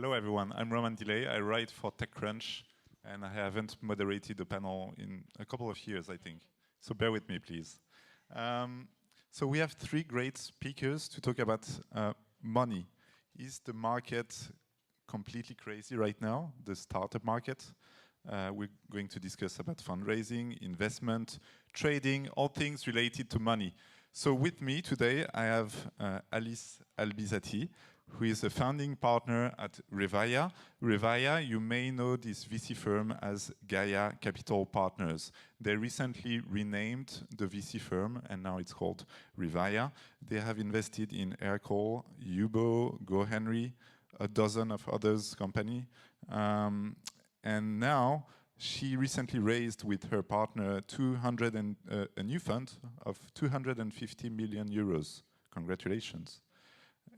Hello everyone, I'm Roman Delay. I write for TechCrunch and I haven't moderated the panel in a couple of years, I think. So bear with me, please. So we have three great speakers to talk about money. Is the market completely crazy right now, the startup market? We're going to discuss about fundraising, investment, trading, all things related to money. So with me today, I have Alice Albizzati, who is a founding partner at Revaia. Revaia, you may know this VC firm as Gaia Capital Partners. They recently renamed the VC firm, and now it's called Revaia. They have invested in Aircall, Yubo, GoHenry, a dozen of others company. And now, she recently raised with her partner a new fund of 250 million euros. Congratulations.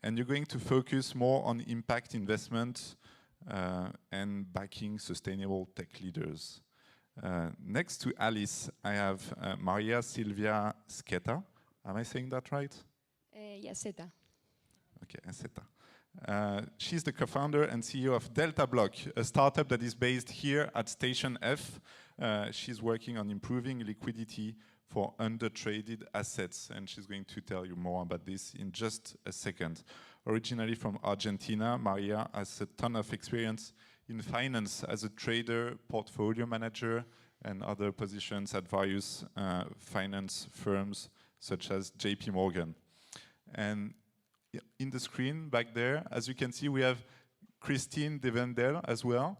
And you're going to focus more on impact investment and backing sustainable tech leaders. Next to Alice, I have Maria Scetta. Am I saying that right? Yes, Scetta. Okay, Scetta. She's the co-founder and CEO of Deltablock, a startup that is based here at Station F. She's working on improving liquidity for under-traded assets, and she's going to tell you more about this in just a second. Originally from Argentina, Maria has a ton of experience in finance as a trader, portfolio manager, and other positions at various finance firms such as JP Morgan. And in the screen back there, as you can see, we have Christine de Wendel as well,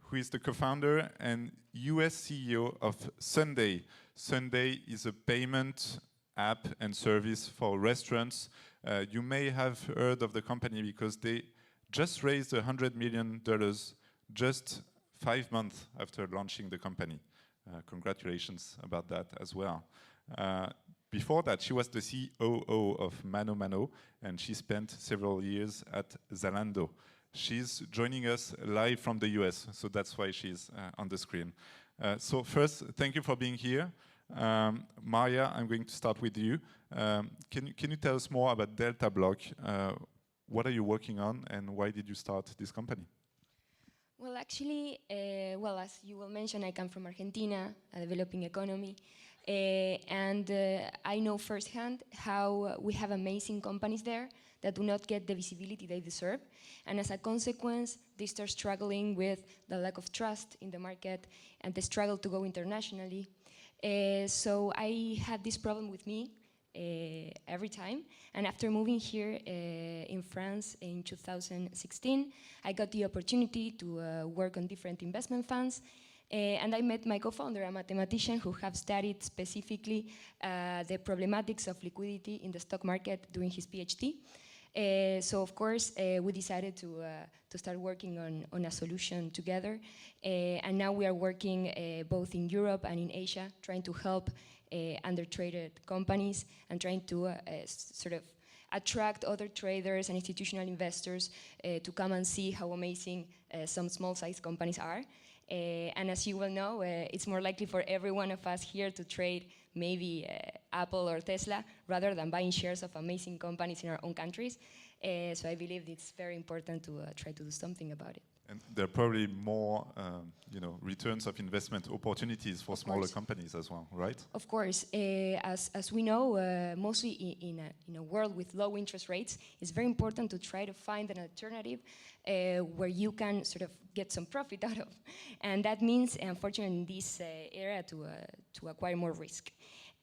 who is the co-founder and US CEO of Sunday. Sunday is a payment app and service for restaurants. You may have heard of the company because they just raised $100 million just 5 months after launching the company. Congratulations about that as well. Before that, she was the COO of Mano Mano, and she spent several years at Zalando. She's joining us live from the US, so that's why she's on the screen. So first, thank you for being here. Maria, I'm going to start with you. Can you tell us more about Deltablock? What are you working on, and why did you start this company? Well, actually, as you will mention, I come from Argentina, a developing economy. And I know firsthand how we have amazing companies there that do not get the visibility they deserve. And as a consequence, they start struggling with the lack of trust in the market and the struggle to go internationally. So I had this problem with me every time. And after moving here in France in 2016, I got the opportunity to work on different investment funds. And I met my co-founder, a mathematician who have studied specifically the problematics of liquidity in the stock market during his PhD. So of course, we decided to start working on a solution together. And now we are working both in Europe and in Asia, trying to help under-traded companies and trying to sort of attract other traders and institutional investors to come and see how amazing some small-sized companies are. And as you well know, it's more likely for every one of us here to trade maybe Apple or Tesla rather than buying shares of amazing companies in our own countries. So I believe it's very important to try to do something about it. And there are probably more, returns of investment opportunities for smaller companies as well, right? Of course, as we know, mostly in a world with low interest rates, it's very important to try to find an alternative where you can sort of get some profit out of, and that means, unfortunately, in this era, to acquire more risk.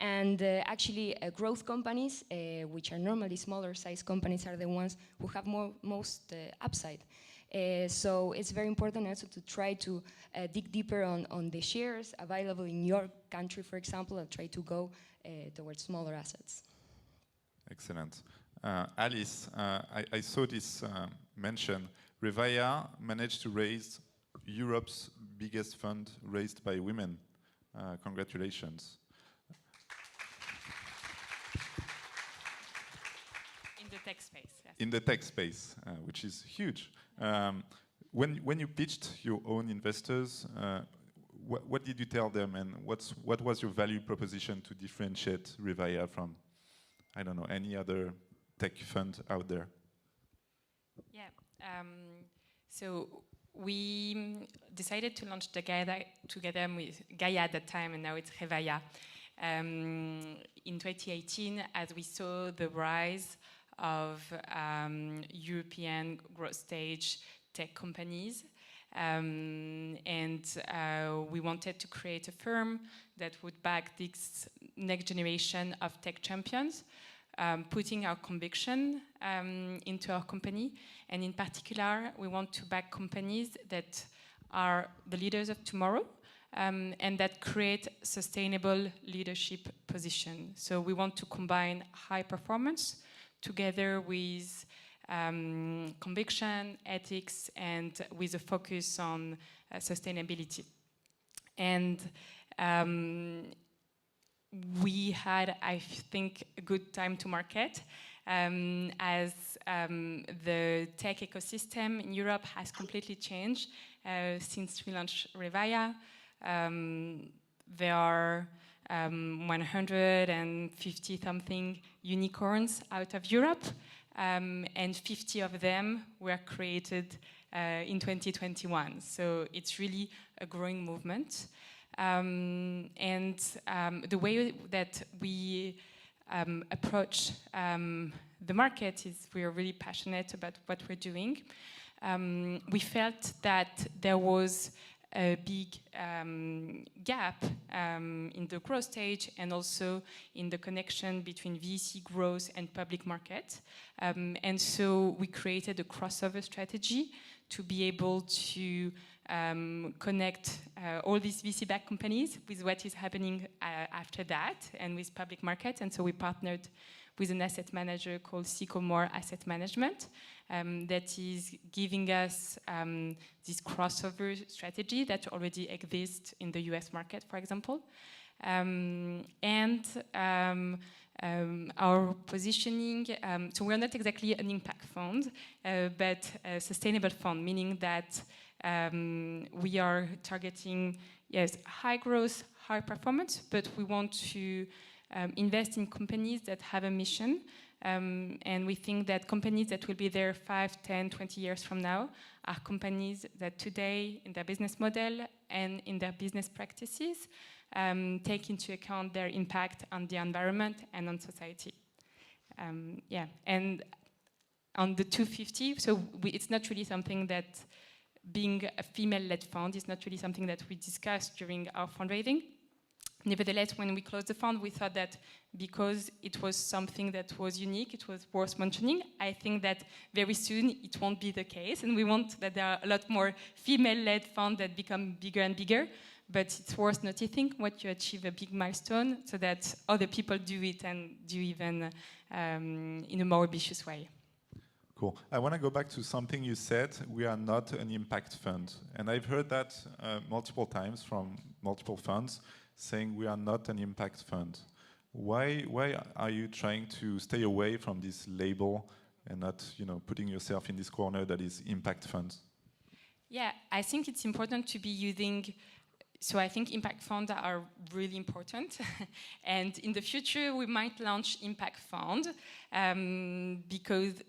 And actually, growth companies, which are normally smaller size companies, are the ones who have most upside. So it's very important also to try to dig deeper on the shares available in your country, for example, and try to go towards smaller assets. Excellent. Alice, I saw this mention. Revaia managed to raise Europe's biggest fund raised by women. Congratulations. In the tech space, yes. In the tech space, which is huge. When you pitched your own investors, what did you tell them, and what was your value proposition to differentiate Revaia from, I don't know, any other tech fund out there? Yeah. So we decided to launch the Gaia together with Gaia at that time, and now it's Revaia. In 2018, as we saw the rise of European growth stage tech companies, and we wanted to create a firm that would back this next generation of tech champions, putting our conviction into our company. And in particular, we want to back companies that are the leaders of tomorrow, and that create sustainable leadership position. So we want to combine high performance together with conviction, ethics, and with a focus on sustainability. And we had, I think, a good time to market, as the tech ecosystem in Europe has completely changed since we launched Revaia. There are 150 something unicorns out of Europe, and 50 of them were created in 2021. So it's really a growing movement. And the way that we approach the market is we are really passionate about what we're doing. We felt that there was a big gap in the growth stage and also in the connection between VC growth and public market. And so we created a crossover strategy to be able to connect all these VC-backed companies with what is happening after that and with public market. And so we partnered with an asset manager called Sycomore Asset Management that is giving us this crossover strategy that already exists in the US market, for example. Our positioning, so we're not exactly an impact fund, but a sustainable fund, meaning that we are targeting, yes, high growth, high performance, but we want to invest in companies that have a mission. And we think that companies that will be there 5, 10, 20 years from now are companies that today, in their business model and in their business practices, take into account their impact on the environment and on society. And on the 250, so it's not really something that, being a female-led fund, is not really something that we discussed during our fundraising. Nevertheless, when we closed the fund, we thought that because it was something that was unique, it was worth mentioning. I think that very soon it won't be the case, and we want that there are a lot more female-led funds that become bigger and bigger. But it's worth noticing what you achieve a big milestone so that other people do it and do even in a more ambitious way. Cool. I want to go back to something you said. We are not an impact fund. And I've heard that multiple times from multiple funds saying we are not an impact fund. Why are you trying to stay away from this label and not, putting yourself in this corner that is impact funds? Yeah, I think it's important to be using. So I think impact funds are really important. And in the future, we might launch impact fund because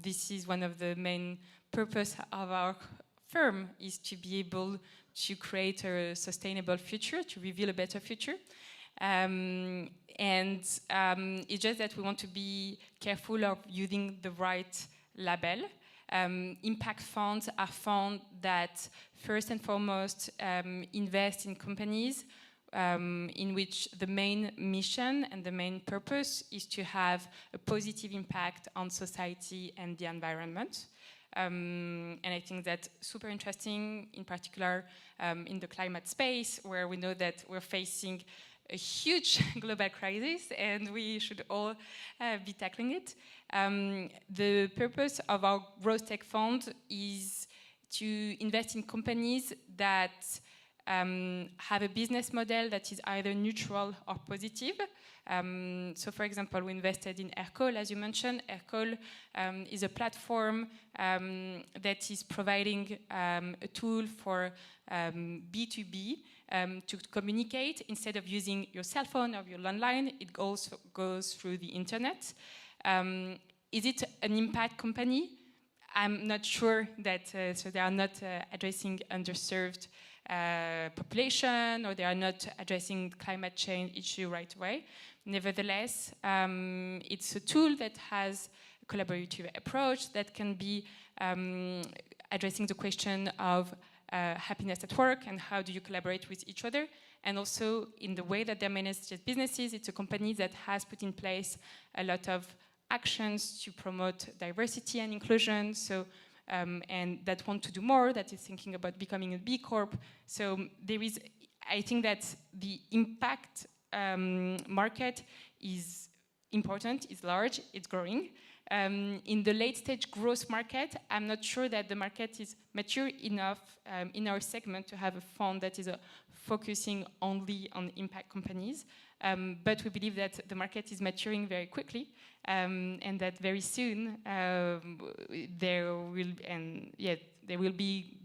this is one of the main purpose of our firm, is to be able to create a sustainable future, to reveal a better future. It's just that we want to be careful of using the right label. Impact funds are funds that first and foremost invest in companies in which the main mission and the main purpose is to have a positive impact on society and the environment. And I think that's super interesting, in particular in the climate space, where we know that we're facing a huge global crisis and we should all be tackling it. The purpose of our growth tech fund is to invest in companies that have a business model that is either neutral or positive. So for example, we invested in Aircall, as you mentioned. Aircall is a platform that is providing a tool for B2B to communicate. Instead of using your cell phone or your landline, it goes through the internet. Is it an impact company? I'm not sure that so they are not addressing underserved population, or they are not addressing climate change issue right away. Nevertheless, it's a tool that has a collaborative approach that can be addressing the question of happiness at work and how do you collaborate with each other. And also in the way that they manage their businesses, it's a company that has put in place a lot of actions to promote diversity and inclusion. So, and that want to do more, that is thinking about becoming a B Corp. So there is, I think that the impact market is important, is large, it's growing. In the late stage growth market, I'm not sure that the market is mature enough in our segment to have a fund that is focusing only on impact companies. But we believe that the market is maturing very quickly, and that very soon there will be.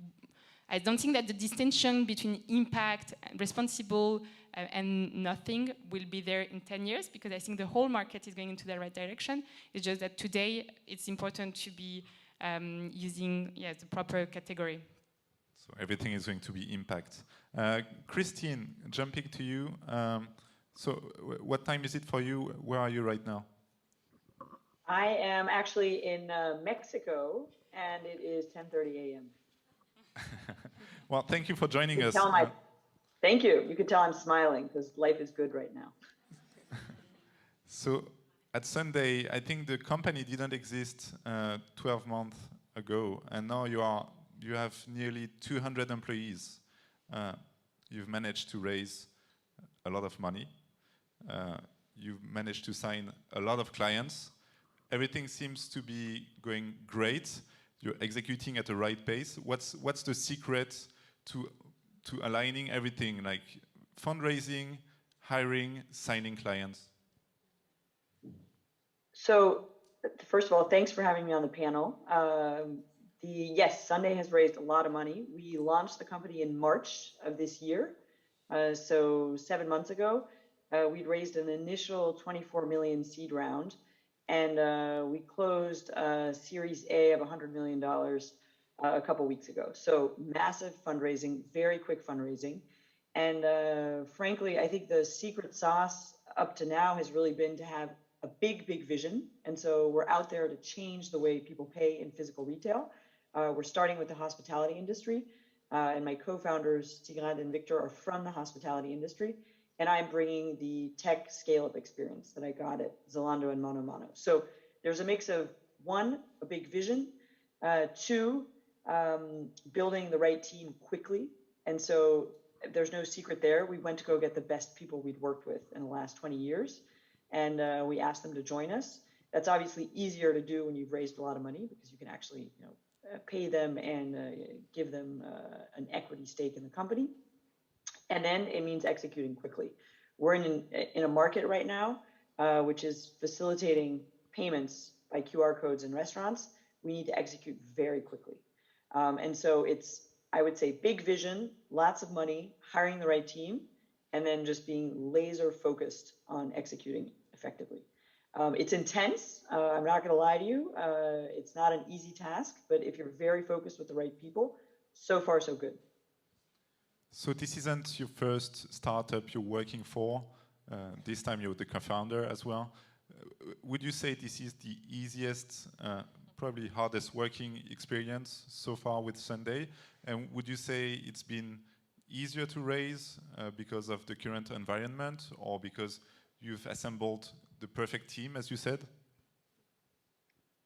I don't think that the distinction between impact and responsible and nothing will be there in 10 years, because I think the whole market is going into the right direction. It's just that today it's important to be using the proper category. So everything is going to be impact. Christine, jumping to you. So what time is it for you? Where are you right now? I am actually in Mexico, and it is 10:30 a.m. Well, thank you for joining us. Thank you. You can tell I'm smiling because life is good right now. So at Sunday, I think the company didn't exist 12 months ago, and now you have nearly 200 employees. You've managed to raise a lot of money. You've managed to sign a lot of clients. Everything seems to be going great. You're executing at the right pace. What's the secret to aligning everything, like fundraising, hiring, signing clients? So, first of all, thanks for having me on the panel. Yes, Sunday has raised a lot of money. We launched the company in March of this year. So 7 months ago, we'd raised an initial 24 million seed round, and we closed a Series A of $100 million a couple weeks ago. So massive fundraising, very quick fundraising. And frankly, I think the secret sauce up to now has really been to have a big, big vision. And so we're out there to change the way people pay in physical retail. We're starting with the hospitality industry. And my co-founders, Tigran and Victor, are from the hospitality industry. And I'm bringing the tech scale-up experience that I got at Zalando and Mano Mano. So there's a mix of, 1, a big vision, 2, building the right team quickly. And so there's no secret there. We went to go get the best people we'd worked with in the last 20 years. And we asked them to join us. That's obviously easier to do when you've raised a lot of money, because you can actually pay them and give them an equity stake in the company. And then it means executing quickly. We're in a market right now, which is facilitating payments by QR codes in restaurants. We need to execute very quickly. And so it's, I would say, big vision, lots of money, hiring the right team, and then just being laser focused on executing effectively. It's intense. I'm not going to lie to you. It's not an easy task, but if you're very focused with the right people, so far so good. So this isn't your first startup you're working for. This time you're the co-founder as well. Would you say this is the easiest, probably hardest working experience so far with Sunday? And would you say it's been easier to raise because of the current environment, or because you've assembled the perfect team, as you said?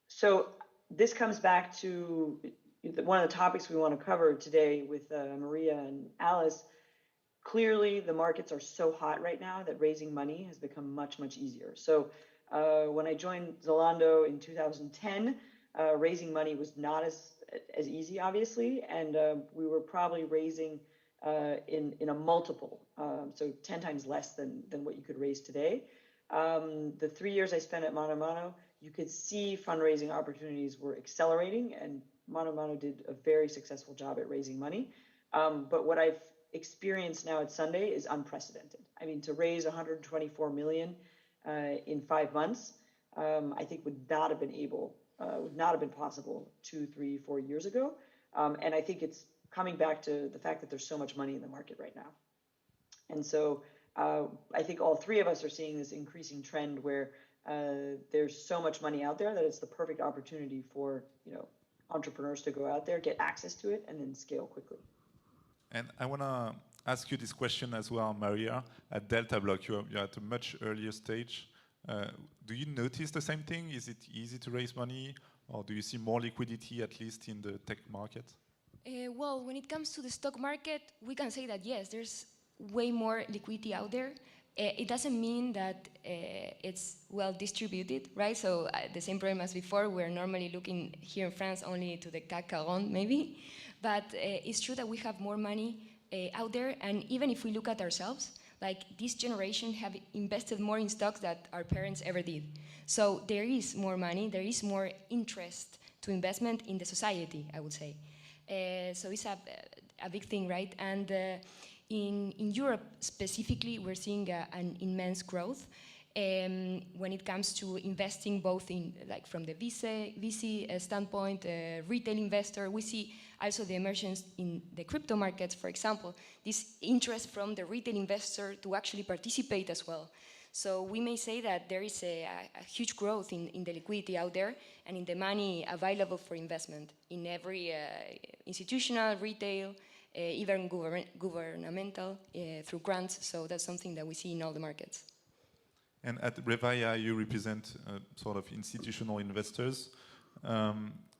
So this comes back to one of the topics we want to cover today with Maria and Alice. Clearly, the markets are so hot right now that raising money has become much, much easier. So when I joined Zalando in 2010, raising money was not as easy, obviously, and we were probably raising in a multiple, so 10 times less than what you could raise today. The 3 years I spent at Mano Mano, you could see fundraising opportunities were accelerating, and Mano Mano did a very successful job at raising money. But what I've experienced now at Sunday is unprecedented. I mean, to raise 124 million in 5 months, I think would not have been able would not have been possible 2, 3, 4 years ago. And I think it's coming back to the fact that there's so much money in the market right now. And so I think all three of us are seeing this increasing trend where there's so much money out there that it's the perfect opportunity for, entrepreneurs to go out there, get access to it, and then scale quickly. And I want to ask you this question as well, Maria. At Deltablock, you're at a much earlier stage. Do you notice the same thing? Is it easy to raise money, or do you see more liquidity, at least in the tech market? Well, when it comes to the stock market, we can say that yes, there's way more liquidity out there. It doesn't mean that it's well distributed, right? So the same problem as before, we're normally looking here in France only to the CAC 40 maybe, but it's true that we have more money out there, and even if we look at ourselves, like this generation have invested more in stocks than our parents ever did. So there is more money, there is more interest to investment in the society, I would say. So it's a big thing, right? And in Europe specifically, we're seeing an immense growth when it comes to investing both in, like from the VC standpoint, retail investor. We see also the emergence in the crypto markets, for example, this interest from the retail investor to actually participate as well. So we may say that there is a huge growth in the liquidity out there and in the money available for investment in every institutional, retail, even governmental, through grants. So that's something that we see in all the markets. And at Revaia, you represent sort of institutional investors.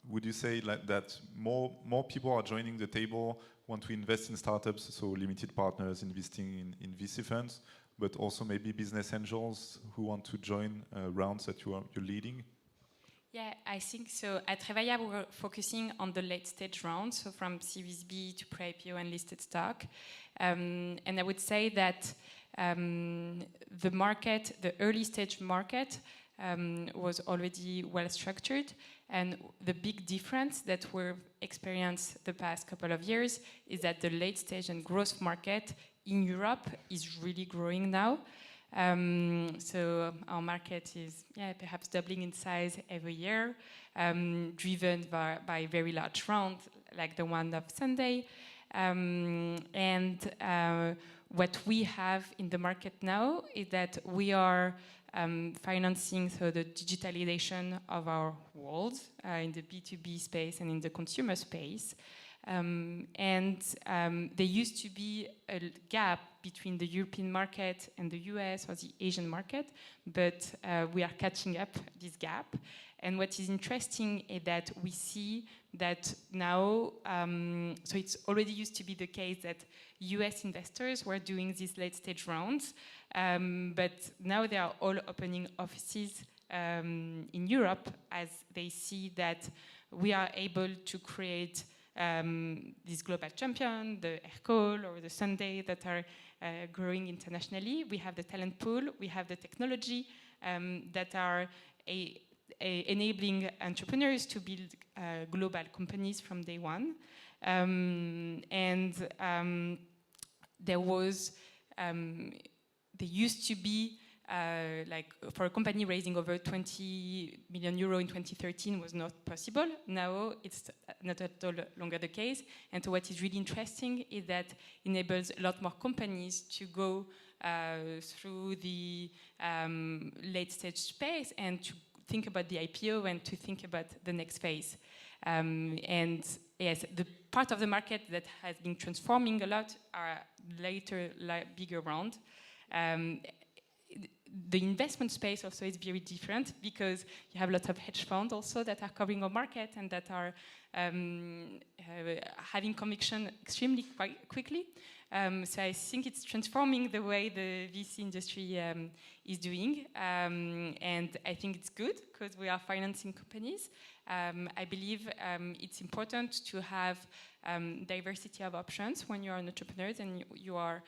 Would you say like that more people are joining the table, want to invest in startups, so limited partners investing in VC funds, but also maybe business angels who want to join rounds that you're leading? Yeah, I think so. At Revaia, we're focusing on the late stage rounds, so from Series B to pre-IPO and listed stock. And I would say that the market, the early stage market, was already well structured. And the big difference that we've experienced the past couple of years is that the late stage and growth market in Europe is really growing now. So our market is perhaps doubling in size every year, driven by very large rounds like the one of Sunday. What we have in the market now is that we are financing the digitalization of our world in the B2B space and in the consumer space. There used to be a gap between the European market and the US or the Asian market, but we are catching up this gap. And what is interesting is that we see that now, so it's already used to be the case that US investors were doing these late stage rounds, but now they are all opening offices in Europe as they see that we are able to create this global champion, the Aircall or the Sunday that are growing internationally. We have the talent pool, we have the technology that are enabling entrepreneurs to build global companies from day one. There used to be like for a company raising over 20 million euro in 2013 was not possible. Now it's not at all longer the case. And so what is really interesting is that enables a lot more companies to go through the late stage space and to think about the IPO and to think about the next phase. And yes, the part of the market that has been transforming a lot are later, bigger round. The investment space also is very different because you have lots of hedge funds also that are covering our market and that are having conviction extremely quite quickly. So I think it's transforming the way the VC industry is doing. And I think it's good because we are financing companies. I believe it's important to have diversity of options when you're an entrepreneur and you are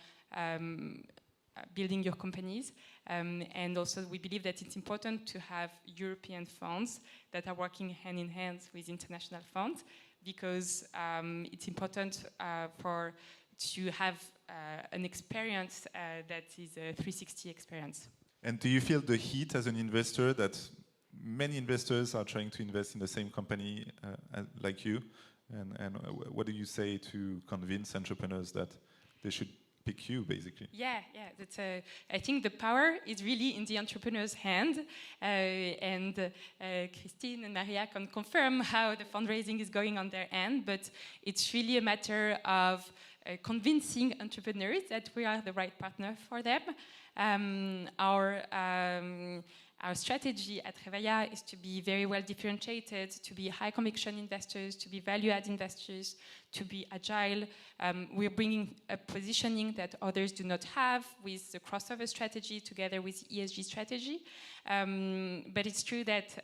building your companies. And also we believe that it's important to have European funds that are working hand in hand with international funds because it's important to have an experience that is a 360 experience. And do you feel the heat as an investor that many investors are trying to invest in the same company like you. And what do you say to convince entrepreneurs that they should pick you, basically? Yeah. That's I think the power is really in the entrepreneur's hand, and Christine and Maria can confirm how the fundraising is going on their end. But it's really a matter of convincing entrepreneurs that we are the right partner for them. Our strategy at Revaia is to be very well differentiated, to be high conviction investors, to be value-add investors, to be agile. We're bringing a positioning that others do not have with the crossover strategy together with ESG strategy. But it's true that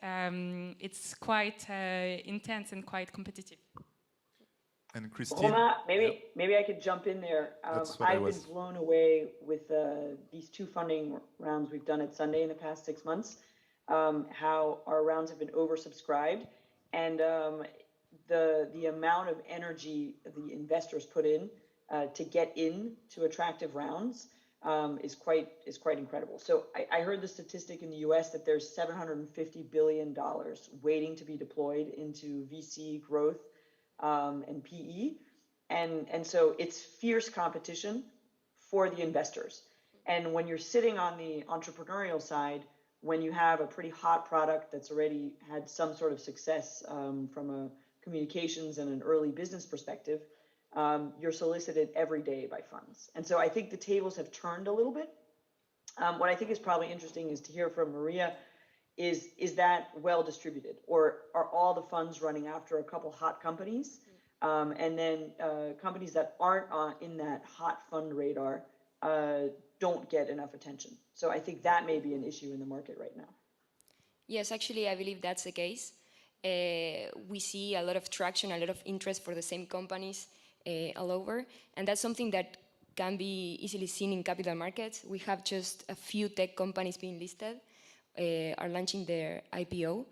it's quite intense and quite competitive. And Christine, Romain, maybe I could jump in there. I've been blown away with these two funding rounds we've done at Sunday in the past 6 months, how our rounds have been oversubscribed, and the amount of energy the investors put in to get in to attractive rounds is quite incredible. So I heard the statistic in the US that there's $750 billion waiting to be deployed into VC growth and PE, and so it's fierce competition for the investors. And when you're sitting on the entrepreneurial side, when you have a pretty hot product that's already had some sort of success from a communications and an early business perspective, you're solicited every day by funds. And so I think the tables have turned a little bit. What I think is probably interesting is to hear from Maria. Is that well distributed, or are all the funds running after a couple hot companies, and then companies that aren't in that hot fund radar don't get enough attention? So I think that may be an issue in the market right now. Yes, actually, I believe that's the case. We see a lot of traction, a lot of interest for the same companies all over, and that's something that can be easily seen in capital markets. We have just a few tech companies being listed. Are launching their IPO.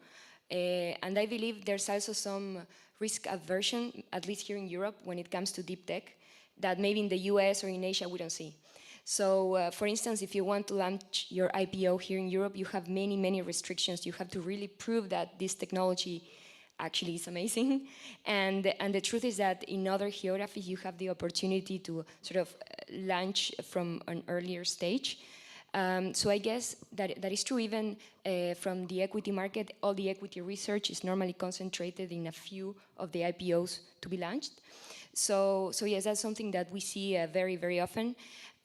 And I believe there's also some risk aversion, at least here in Europe, when it comes to deep tech, that maybe in the US or in Asia we don't see. So, for instance, if you want to launch your IPO here in Europe, you have many, many restrictions. You have to really prove that this technology actually is amazing. And the truth is that in other geographies, you have the opportunity to sort of launch from an earlier stage. So I guess that is true even from the equity market. All the equity research is normally concentrated in a few of the IPOs to be launched. So yes, that's something that we see very, very often.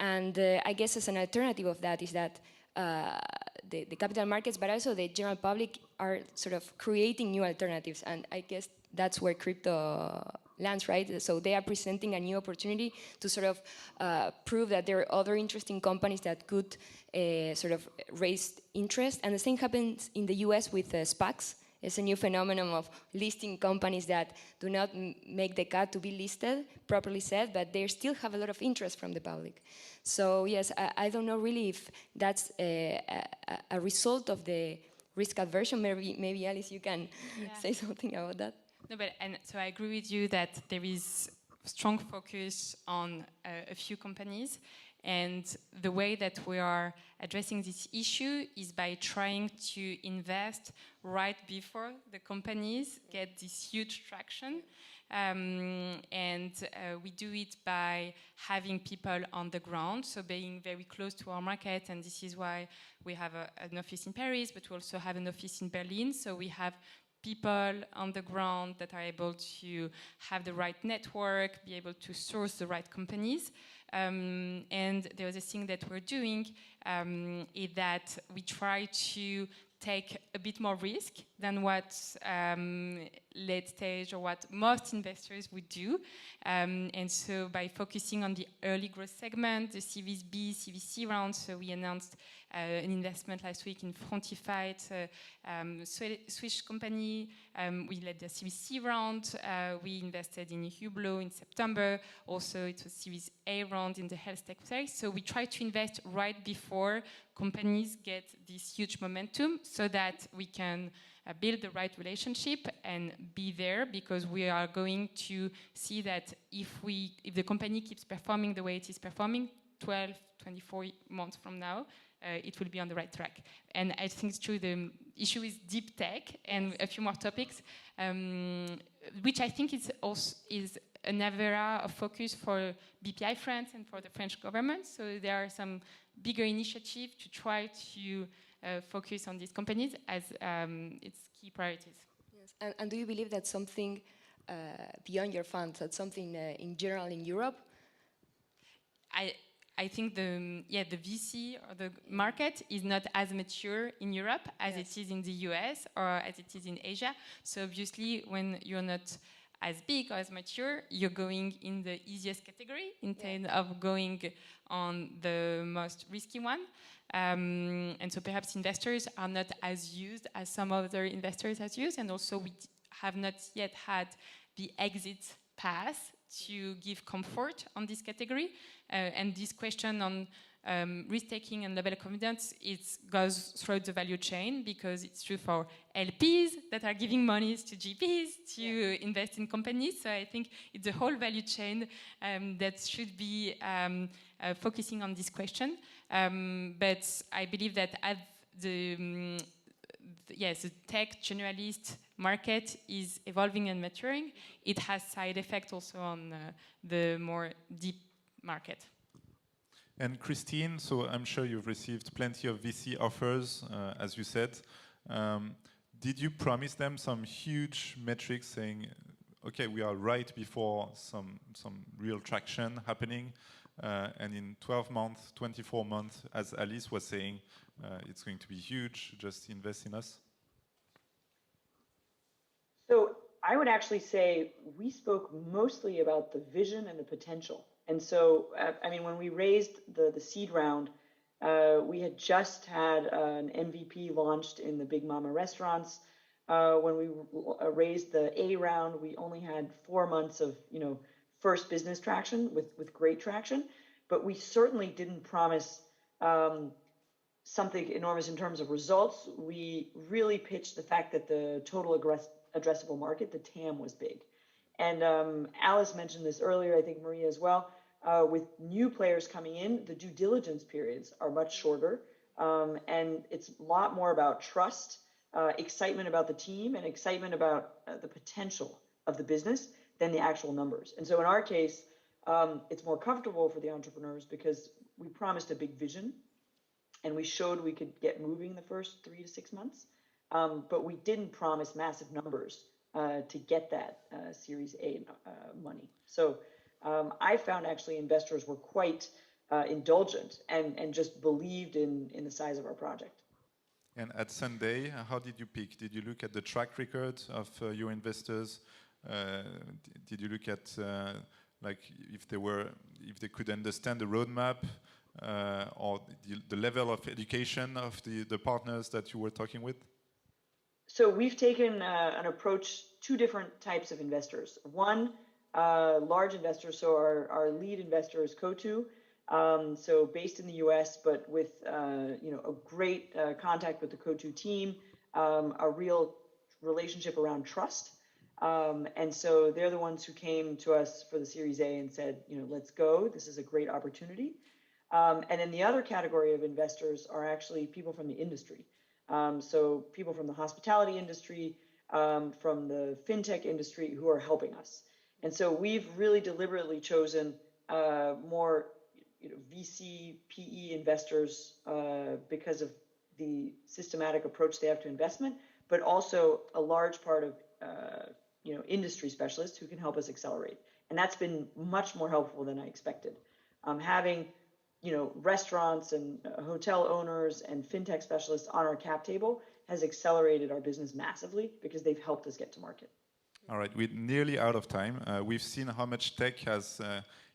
And I guess as an alternative of that is that the capital markets, but also the general public, are sort of creating new alternatives. And I guess that's where crypto lands, right? So they are presenting a new opportunity to sort of prove that there are other interesting companies that could sort of raise interest. And the same happens in the US with SPACs. It's a new phenomenon of listing companies that do not make the cut to be listed, properly said, but they still have a lot of interest from the public. So yes, I don't know really if that's a result of the risk aversion. Maybe Alice, you can say something about that. No, so I agree with you that there is strong focus on a few companies, and the way that we are addressing this issue is by trying to invest right before the companies get this huge traction. And we do it by having people on the ground, so being very close to our market, and this is why we have an office in Paris, but we also have an office in Berlin, so we have people on the ground that are able to have the right network, be able to source the right companies. And the other thing that we're doing is that we try to take a bit more risk than what late stage or what most investors would do. And so by focusing on the early growth segment, the Series B, Series C round, so we announced an investment last week in Frontified, Swiss company. We led the Series C round. We invested in Hublot in September. Also, it was Series A round in the health tech space. So we try to invest right before companies get this huge momentum so that we can build the right relationship and be there, because we are going to see that if the company keeps performing the way it is performing 12, 24 months from now, it will be on the right track. And I think it's true, the issue is deep tech and a few more topics, which I think is an area of focus for BPI France and for the French government. So there are some bigger initiatives to try to focus on these companies as its key priorities. Yes. And do you believe that something beyond your funds, that something in general in Europe? I think the VC or the market is not as mature in Europe as it is in the US or as it is in Asia. So obviously, when you're not as big or as mature, you're going in the easiest category instead of going on the most risky one. And so perhaps investors are not as used as some other investors has used, and also we have not yet had the exit path to give comfort on this category. And this question on risk-taking and level of confidence, it goes through the value chain, because it's true for LPs that are giving monies to GPs to invest in companies. So I think it's the whole value chain that should be focusing on this question. But I believe that as the tech generalist market is evolving and maturing, it has side effects also on the more deep market. And Christine, so I'm sure you've received plenty of VC offers, as you said. Did you promise them some huge metrics saying, okay, we are right before some real traction happening, and in 12 months, 24 months, as Alice was saying, it's going to be huge, just invest in us? So I would actually say we spoke mostly about the vision and the potential. And so, I mean, when we raised the seed round, we had just had an MVP launched in the Big Mama restaurants. When we raised the A round, we only had 4 months of, first business traction with great traction. But we certainly didn't promise something enormous in terms of results. We really pitched the fact that the total addressable market, the TAM, was big. And Alice mentioned this earlier, I think Maria as well. With new players coming in, the due diligence periods are much shorter. And it's a lot more about trust, excitement about the team, and excitement about the potential of the business than the actual numbers. And so in our case, it's more comfortable for the entrepreneurs because we promised a big vision and we showed we could get moving the first 3 to 6 months. But we didn't promise massive numbers to get that Series A money. So I found actually investors were quite indulgent and just believed in the size of our project. And at Sunday, how did you pick? Did you look at the track record of your investors? Did you look at like if they could understand the roadmap or the level of education of the partners that you were talking with? So we've taken an approach, 2 different types of investors. One, large investors, so our lead investor is Coatue, so based in the US, but with a great contact with the Coatue team, a real relationship around trust. And so they're the ones who came to us for the Series A and said, let's go. This is a great opportunity. And then the other category of investors are actually people from the industry. So people from the hospitality industry, from the fintech industry who are helping us. And so we've really deliberately chosen more VC, PE investors because of the systematic approach they have to investment, but also a large part of industry specialists who can help us accelerate. And that's been much more helpful than I expected. Having restaurants and hotel owners and fintech specialists on our cap table has accelerated our business massively because they've helped us get to market. All right, we're nearly out of time. We've seen how much tech has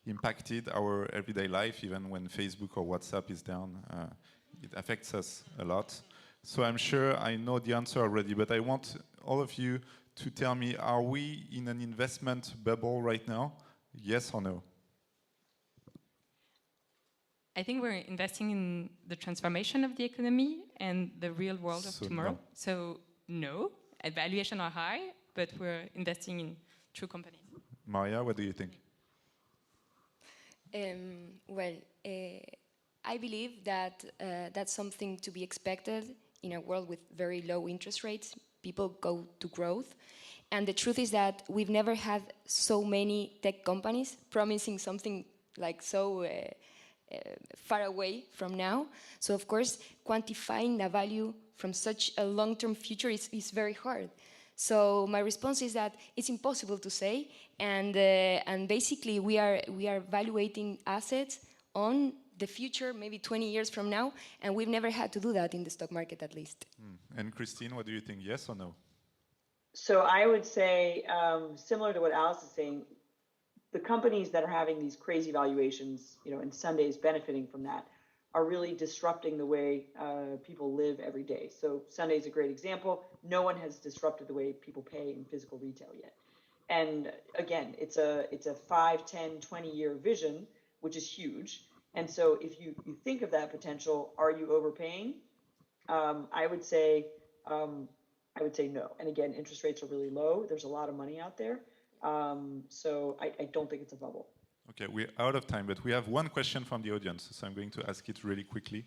impacted our everyday life, even when Facebook or WhatsApp is down. It affects us a lot. So I'm sure I know the answer already, but I want all of you to tell me, are we in an investment bubble right now? Yes or no? I think we're investing in the transformation of the economy and the real world of tomorrow. No. So no, valuations are high, but we're investing in true companies. Maria, what do you think? I believe that that's something to be expected in a world with very low interest rates. People go to growth. And the truth is that we've never had so many tech companies promising something like so far away from now. So of course, quantifying the value from such a long-term future is very hard. So my response is that it's impossible to say, and basically we are evaluating assets on the future, maybe 20 years from now, and we've never had to do that in the stock market, at least. And Christine, what do you think? Yes or no? So I would say, similar to what Alice is saying, the companies that are having these crazy valuations, and Sunday is benefiting from that, are really disrupting the way people live every day. So Sunday is a great example. No one has disrupted the way people pay in physical retail yet. And again, it's a 5, 10, 20-year vision, which is huge. And so if you think of that potential, are you overpaying? I would say no. And again, interest rates are really low. There's a lot of money out there. So I don't think it's a bubble. Okay, we're out of time, but we have one question from the audience, so I'm going to ask it really quickly.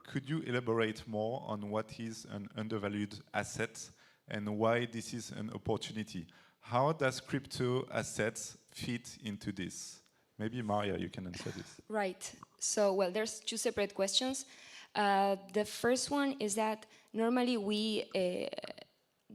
Could you elaborate more on what is an undervalued asset and why this is an opportunity? How does crypto assets fit into this? Maybe Maria, you can answer this. Right. So, well, there's two separate questions. The first one is that normally we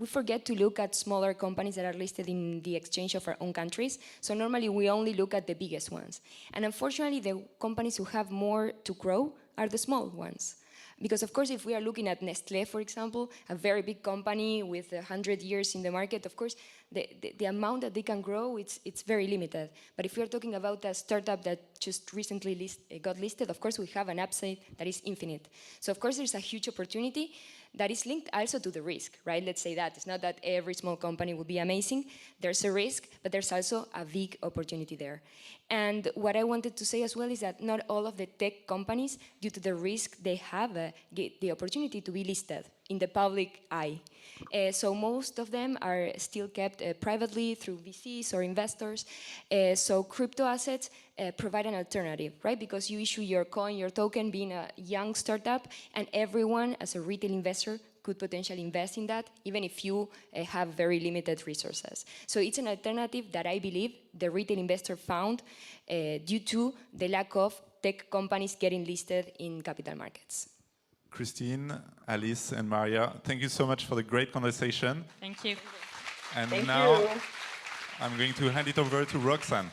forget to look at smaller companies that are listed in the exchange of our own countries. So normally we only look at the biggest ones. And unfortunately, the companies who have more to grow are the small ones. Because of course, if we are looking at Nestlé, for example, a very big company with 100 years in the market, of course, the amount that they can grow, it's very limited. But if we are talking about a startup that just recently got listed, of course, we have an upside that is infinite. So of course, there's a huge opportunity that is linked also to the risk, right? Let's say that. It's not that every small company will be amazing. There's a risk, but there's also a big opportunity there. And what I wanted to say as well is that not all of the tech companies, due to the risk they have, get the opportunity to be listed in the public eye. So most of them are still kept privately through VCs or investors. So crypto assets provide an alternative, right? Because you issue your coin, your token, being a young startup, and everyone as a retail investor could potentially invest in that, even if you have very limited resources. So it's an alternative that I believe the retail investor found due to the lack of tech companies getting listed in capital markets. Christine, Alice, and Maria, thank you so much for the great conversation. Thank you. And Thank now you. I'm going to hand it over to Roxanne.